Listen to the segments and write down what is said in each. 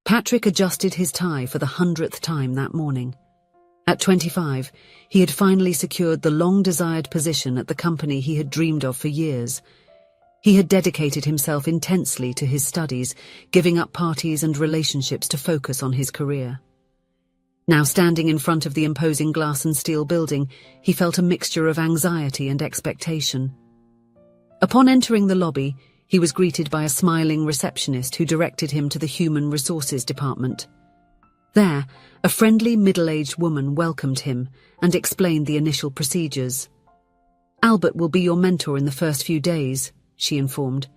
Patrick adjusted his tie for the 100th time that morning. At 25, he had finally secured the long-desired position at the company he had dreamed of for years. He had dedicated himself intensely to his studies, giving up parties and relationships to focus on his career. Now standing in front of the imposing glass and steel building, he felt a mixture of anxiety and expectation. Upon entering the lobby, he was greeted by a smiling receptionist who directed him to the Human Resources Department. There, a friendly middle-aged woman welcomed him and explained the initial procedures. "Albert will be your mentor in the first few days," she informed.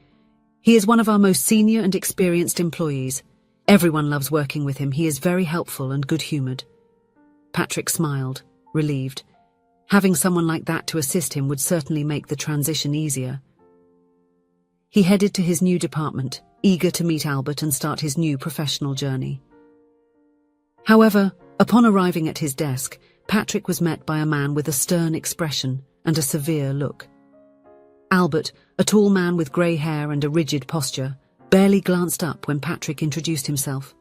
"He is one of our most senior and experienced employees. Everyone loves working with him. He is very helpful and good-humored." Patrick smiled, relieved. Having someone like that to assist him would certainly make the transition easier. He headed to his new department, eager to meet Albert and start his new professional journey. However, upon arriving at his desk, Patrick was met by a man with a stern expression and a severe look. Albert, a tall man with grey hair and a rigid posture, barely glanced up when Patrick introduced himself.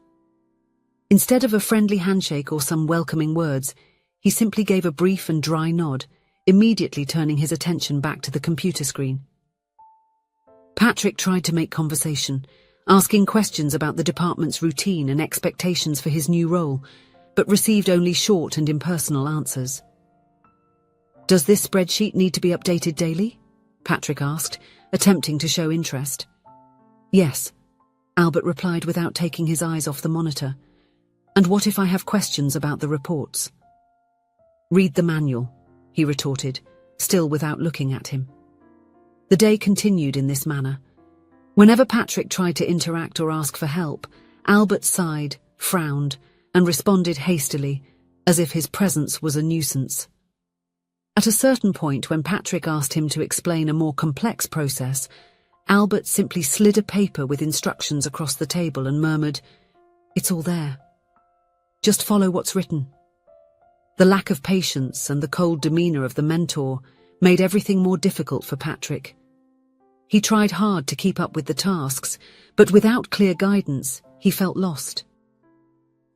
Instead of a friendly handshake or some welcoming words, he simply gave a brief and dry nod, immediately turning his attention back to the computer screen. Patrick tried to make conversation, asking questions about the department's routine and expectations for his new role, but received only short and impersonal answers. "Does this spreadsheet need to be updated daily?" Patrick asked, attempting to show interest. "Yes," Albert replied without taking his eyes off the monitor. "And what if I have questions about the reports?" "Read the manual," he retorted, still without looking at him. The day continued in this manner. Whenever Patrick tried to interact or ask for help, Albert sighed, frowned, and responded hastily, as if his presence was a nuisance. At a certain point, when Patrick asked him to explain a more complex process, Albert simply slid a paper with instructions across the table and murmured, "It's all there. Just follow what's written." The lack of patience and the cold demeanor of the mentor made everything more difficult for Patrick. He tried hard to keep up with the tasks, but without clear guidance, he felt lost.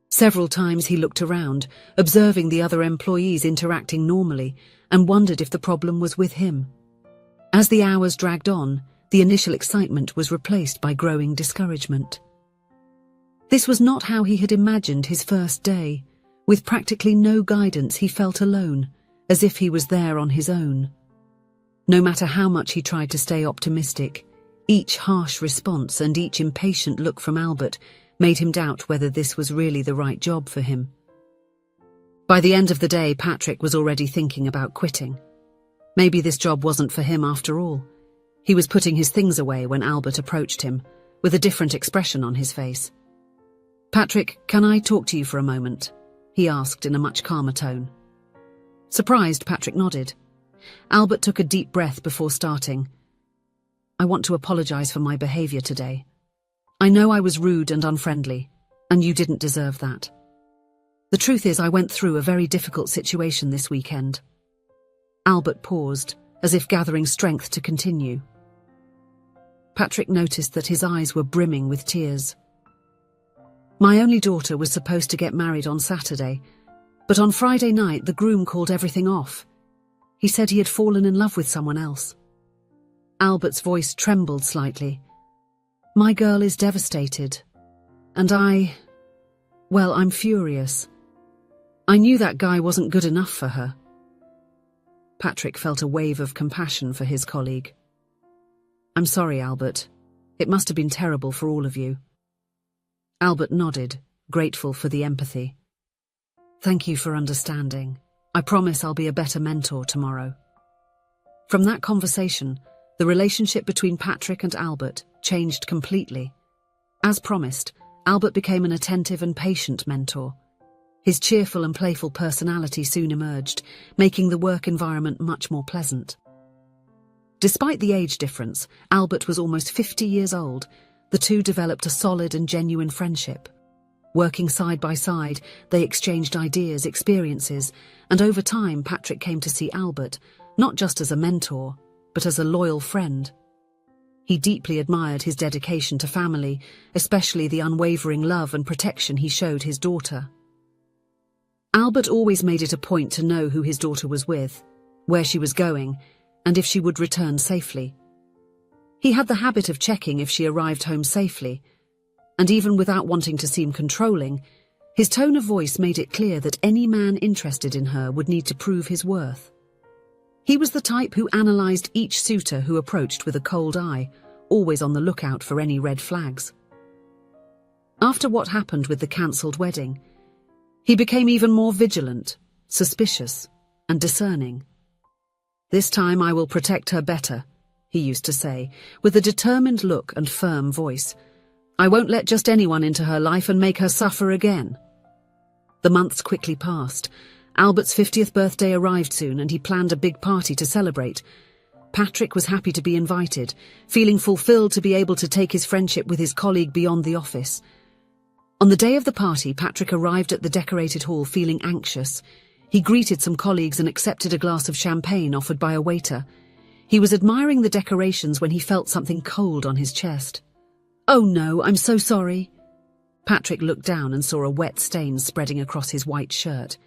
Several times he looked around, observing the other employees interacting normally, and wondered if the problem was with him. As the hours dragged on, the initial excitement was replaced by growing discouragement. This was not how he had imagined his first day. With practically no guidance, he felt alone, as if he was there on his own. No matter how much he tried to stay optimistic, each harsh response and each impatient look from Albert made him doubt whether this was really the right job for him. By the end of the day, Patrick was already thinking about quitting. Maybe this job wasn't for him after all. He was putting his things away when Albert approached him, with a different expression on his face. "Patrick, can I talk to you for a moment?" he asked in a much calmer tone. Surprised, Patrick nodded. Albert took a deep breath before starting. "I want to apologize for my behavior today. I know I was rude and unfriendly, and you didn't deserve that. The truth is, I went through a very difficult situation this weekend." Albert paused, as if gathering strength to continue. Patrick noticed that his eyes were brimming with tears. "My only daughter was supposed to get married on Saturday, but on Friday night the groom called everything off. He said he had fallen in love with someone else." Albert's voice trembled slightly. "My girl is devastated. And I'm furious. I knew that guy wasn't good enough for her." Patrick felt a wave of compassion for his colleague. "I'm sorry, Albert. It must have been terrible for all of you." Albert nodded, grateful for the empathy. "Thank you for understanding. I promise I'll be a better mentor tomorrow." From that conversation, the relationship between Patrick and Albert changed completely. As promised, Albert became an attentive and patient mentor. His cheerful and playful personality soon emerged, making the work environment much more pleasant. Despite the age difference, Albert was almost 50 years old. The two developed a solid and genuine friendship. Working side by side, they exchanged ideas, experiences, and over time Patrick came to see Albert not just as a mentor, but as a loyal friend. He deeply admired his dedication to family, especially the unwavering love and protection he showed his daughter. Albert always made it a point to know who his daughter was with, where she was going, and if she would return safely. He had the habit of checking if she arrived home safely, and even without wanting to seem controlling, his tone of voice made it clear that any man interested in her would need to prove his worth. He was the type who analysed each suitor who approached with a cold eye, always on the lookout for any red flags. After what happened with the cancelled wedding, he became even more vigilant, suspicious, and discerning. "This time I will protect her better," he used to say, with a determined look and firm voice. "I won't let just anyone into her life and make her suffer again." The months quickly passed. Albert's 50th birthday arrived soon, and he planned a big party to celebrate. Patrick was happy to be invited, feeling fulfilled to be able to take his friendship with his colleague beyond the office. On the day of the party, Patrick arrived at the decorated hall feeling anxious. He greeted some colleagues and accepted a glass of champagne offered by a waiter. He was admiring the decorations when he felt something cold on his chest. "Oh no, I'm so sorry." Patrick looked down and saw a wet stain spreading across his white shirt.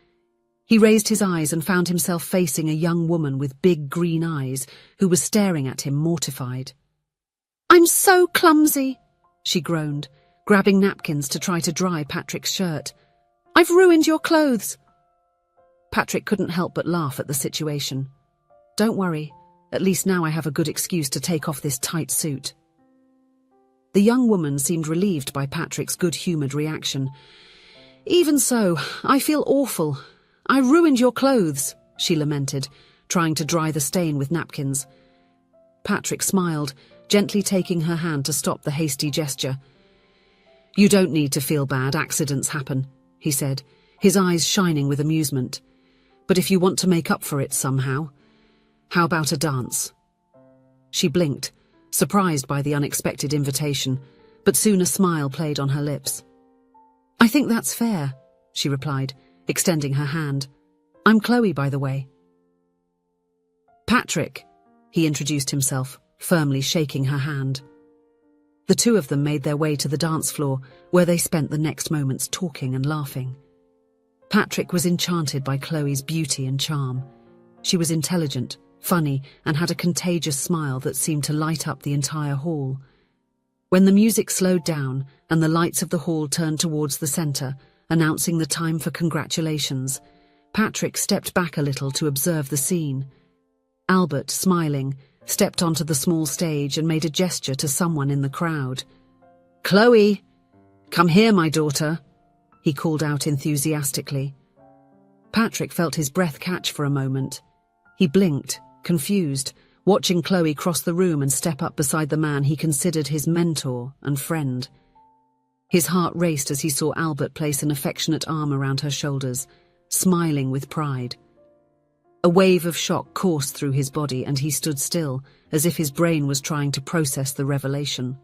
He raised his eyes and found himself facing a young woman with big green eyes who was staring at him mortified. "I'm so clumsy," she groaned, grabbing napkins to try to dry Patrick's shirt. "I've ruined your clothes." Patrick couldn't help but laugh at the situation. "Don't worry, at least now I have a good excuse to take off this tight suit." The young woman seemed relieved by Patrick's good-humoured reaction. "Even so, I feel awful. I ruined your clothes," she lamented, trying to dry the stain with napkins. Patrick smiled, gently taking her hand to stop the hasty gesture. "You don't need to feel bad, accidents happen," he said, his eyes shining with amusement. "But if you want to make up for it somehow, how about a dance?" She blinked, surprised by the unexpected invitation, but soon a smile played on her lips. "I think that's fair," she replied, extending her hand. "I'm Chloe, by the way." "Patrick," he introduced himself, firmly shaking her hand. The two of them made their way to the dance floor, where they spent the next moments talking and laughing. Patrick was enchanted by Chloe's beauty and charm. She was intelligent, funny, and had a contagious smile that seemed to light up the entire hall. When the music slowed down and the lights of the hall turned towards the center, announcing the time for congratulations, Patrick stepped back a little to observe the scene. Albert, smiling, stepped onto the small stage and made a gesture to someone in the crowd. "Chloe, come here, my daughter," he called out enthusiastically. Patrick felt his breath catch for a moment. He blinked, confused, watching Chloe cross the room and step up beside the man he considered his mentor and friend. His heart raced as he saw Albert place an affectionate arm around her shoulders, smiling with pride. A wave of shock coursed through his body and he stood still, as if his brain was trying to process the revelation.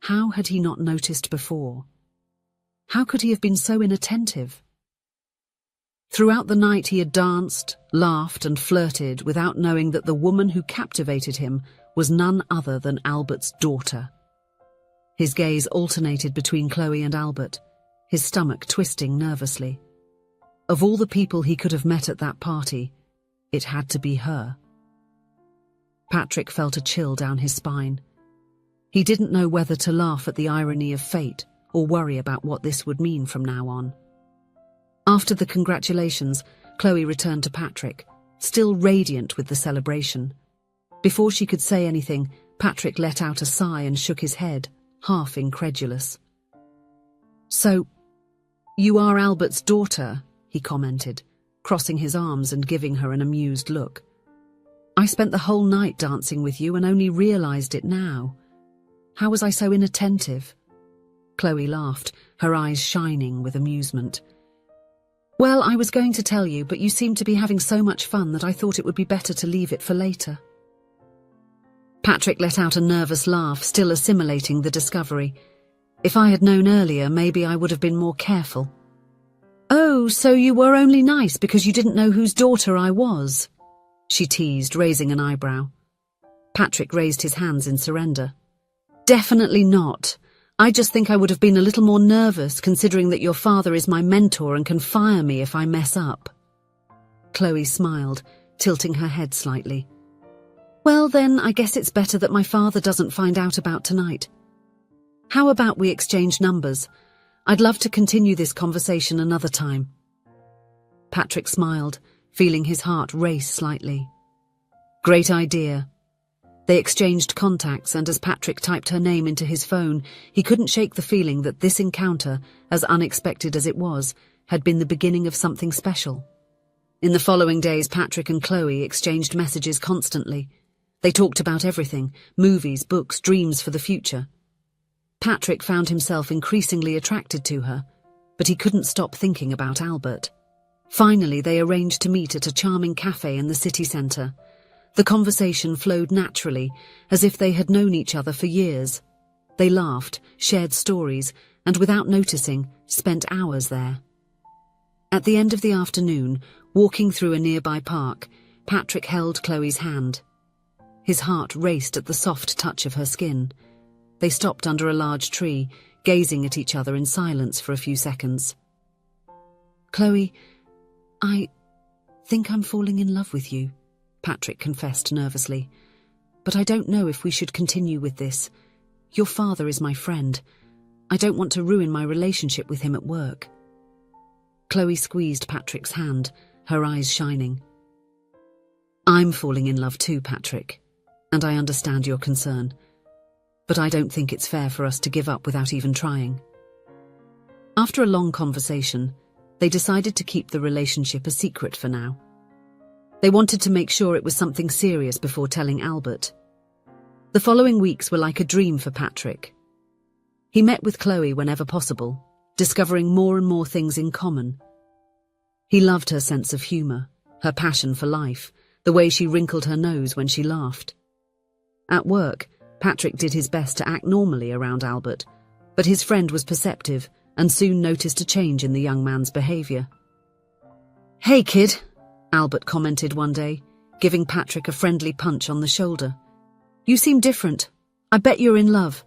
How had he not noticed before? How could he have been so inattentive? Throughout the night he had danced, laughed and flirted without knowing that the woman who captivated him was none other than Albert's daughter. His gaze alternated between Chloe and Albert, his stomach twisting nervously. Of all the people he could have met at that party, it had to be her. Patrick felt a chill down his spine. He didn't know whether to laugh at the irony of fate or worry about what this would mean from now on. After the congratulations, Chloe returned to Patrick, still radiant with the celebration. Before she could say anything, Patrick let out a sigh and shook his head, half incredulous. "So, you are Albert's daughter," he commented, crossing his arms and giving her an amused look. "I spent the whole night dancing with you and only realized it now. How was I so inattentive?" Chloe laughed, her eyes shining with amusement. "Well, I was going to tell you, but you seemed to be having so much fun that I thought it would be better to leave it for later." Patrick let out a nervous laugh, still assimilating the discovery. "If I had known earlier, maybe I would have been more careful." "Oh, so you were only nice because you didn't know whose daughter I was?" she teased, raising an eyebrow. Patrick raised his hands in surrender. Definitely not. I just think I would have been a little more nervous considering that your father is my mentor and can fire me if I mess up. Chloe smiled, tilting her head slightly. Well then, I guess it's better that my father doesn't find out about tonight. How about we exchange numbers? I'd love to continue this conversation another time. Patrick smiled, feeling his heart race slightly. Great idea. They exchanged contacts, and as Patrick typed her name into his phone, he couldn't shake the feeling that this encounter, as unexpected as it was, had been the beginning of something special. In the following days, Patrick and Chloe exchanged messages constantly. They talked about everything: movies, books, dreams for the future. Patrick found himself increasingly attracted to her, but he couldn't stop thinking about Albert. Finally, they arranged to meet at a charming cafe in the city centre. The conversation flowed naturally, as if they had known each other for years. They laughed, shared stories, and without noticing, spent hours there. At the end of the afternoon, walking through a nearby park, Patrick held Chloe's hand. His heart raced at the soft touch of her skin. They stopped under a large tree, gazing at each other in silence for a few seconds. Chloe, I think I'm falling in love with you, Patrick confessed nervously. But I don't know if we should continue with this. Your father is my friend. I don't want to ruin my relationship with him at work. Chloe squeezed Patrick's hand, her eyes shining. I'm falling in love too, Patrick, and I understand your concern. But I don't think it's fair for us to give up without even trying. After a long conversation, they decided to keep the relationship a secret for now. They wanted to make sure it was something serious before telling Albert. The following weeks were like a dream for Patrick. He met with Chloe whenever possible, discovering more and more things in common. He loved her sense of humour, her passion for life, the way she wrinkled her nose when she laughed. At work, Patrick did his best to act normally around Albert, but his friend was perceptive and soon noticed a change in the young man's behaviour. Hey kid, Albert commented one day, giving Patrick a friendly punch on the shoulder. You seem different. I bet you're in love.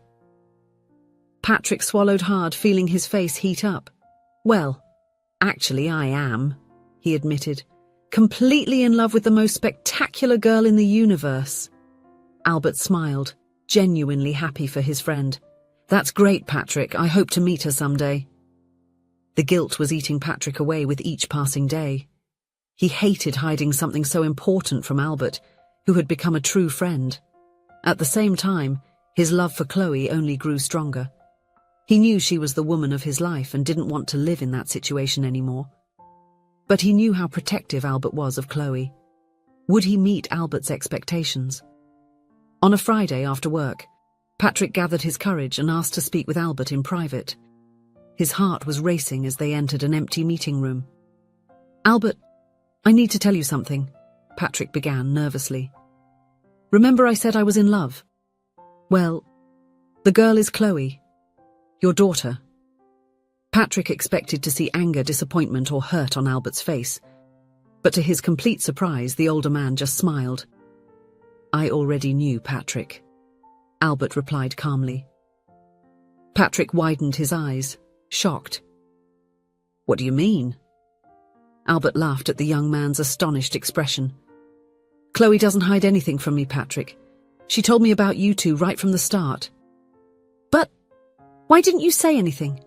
Patrick swallowed hard, feeling his face heat up. Well, actually I am, he admitted. Completely in love with the most spectacular girl in the universe. Albert smiled, genuinely happy for his friend. That's great, Patrick. I hope to meet her someday. The guilt was eating Patrick away with each passing day. He hated hiding something so important from Albert, who had become a true friend. At the same time, his love for Chloe only grew stronger. He knew she was the woman of his life and didn't want to live in that situation anymore. But he knew how protective Albert was of Chloe. Would he meet Albert's expectations? On a Friday after work, Patrick gathered his courage and asked to speak with Albert in private. His heart was racing as they entered an empty meeting room. Albert, I need to tell you something, Patrick began nervously. Remember I said I was in love? Well, the girl is Chloe, your daughter. Patrick expected to see anger, disappointment, or hurt on Albert's face, but to his complete surprise, the older man just smiled. I already knew, Patrick, Albert replied calmly. Patrick widened his eyes, shocked. What do you mean? Albert laughed at the young man's astonished expression. Chloe doesn't hide anything from me, Patrick. She told me about you two right from the start. But why didn't you say anything?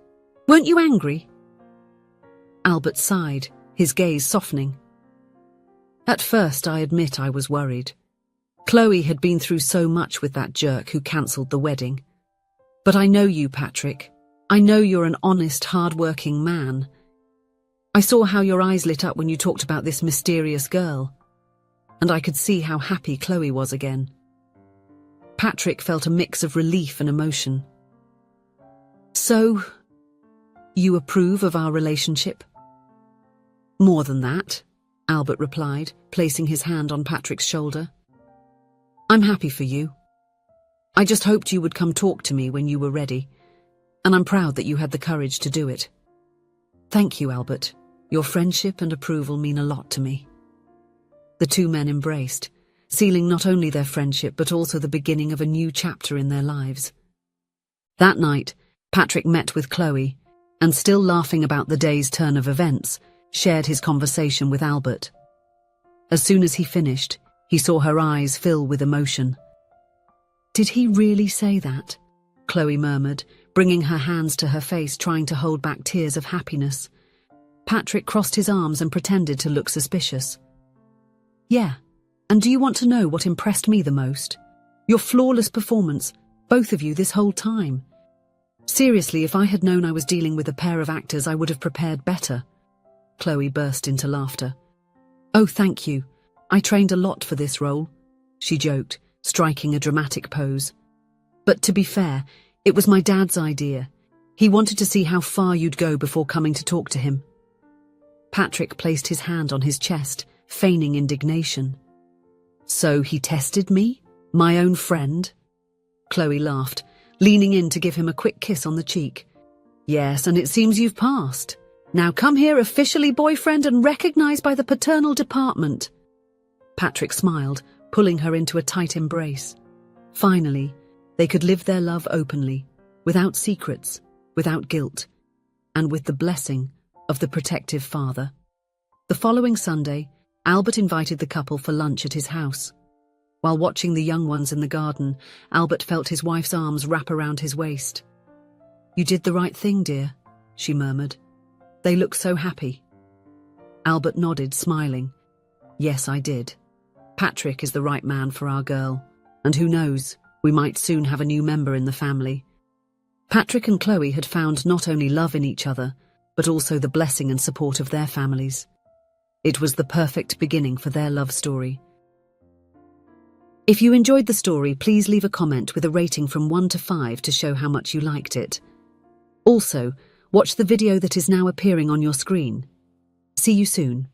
Weren't you angry? Albert sighed, his gaze softening. At first, I admit I was worried. Chloe had been through so much with that jerk who cancelled the wedding. But I know you, Patrick. I know you're an honest, hard-working man. I saw how your eyes lit up when you talked about this mysterious girl, and I could see how happy Chloe was again. Patrick felt a mix of relief and emotion. So, you approve of our relationship? More than that, Albert replied, placing his hand on Patrick's shoulder. I'm happy for you. I just hoped you would come talk to me when you were ready, and I'm proud that you had the courage to do it. Thank you, Albert. Your friendship and approval mean a lot to me. The two men embraced, sealing not only their friendship but also the beginning of a new chapter in their lives. That night, Patrick met with Chloe, and still laughing about the day's turn of events, shared his conversation with Albert. As soon as he finished, he saw her eyes fill with emotion. "Did he really say that?" Chloe murmured, bringing her hands to her face, trying to hold back tears of happiness. Patrick crossed his arms and pretended to look suspicious. "Yeah, and do you want to know what impressed me the most? Your flawless performance, both of you this whole time. Seriously, if I had known I was dealing with a pair of actors, I would have prepared better." Chloe burst into laughter. "Oh, thank you. I trained a lot for this role," she joked, striking a dramatic pose. "But to be fair, it was my dad's idea. He wanted to see how far you'd go before coming to talk to him." Patrick placed his hand on his chest, feigning indignation. "So he tested me? My own friend?" Chloe laughed, leaning in to give him a quick kiss on the cheek. "Yes, and it seems you've passed. Now come here, officially boyfriend and recognized by the paternal department." Patrick smiled, pulling her into a tight embrace. Finally, they could live their love openly, without secrets, without guilt, and with the blessing of the protective father. The following Sunday, Albert invited the couple for lunch at his house. While watching the young ones in the garden, Albert felt his wife's arms wrap around his waist. "You did the right thing, dear," she murmured. "They look so happy." Albert nodded, smiling. "Yes, I did. Patrick is the right man for our girl, and who knows, we might soon have a new member in the family." Patrick and Chloe had found not only love in each other, but also the blessing and support of their families. It was the perfect beginning for their love story. If you enjoyed the story, please leave a comment with a rating from 1 to 5 to show how much you liked it. Also, watch the video that is now appearing on your screen. See you soon.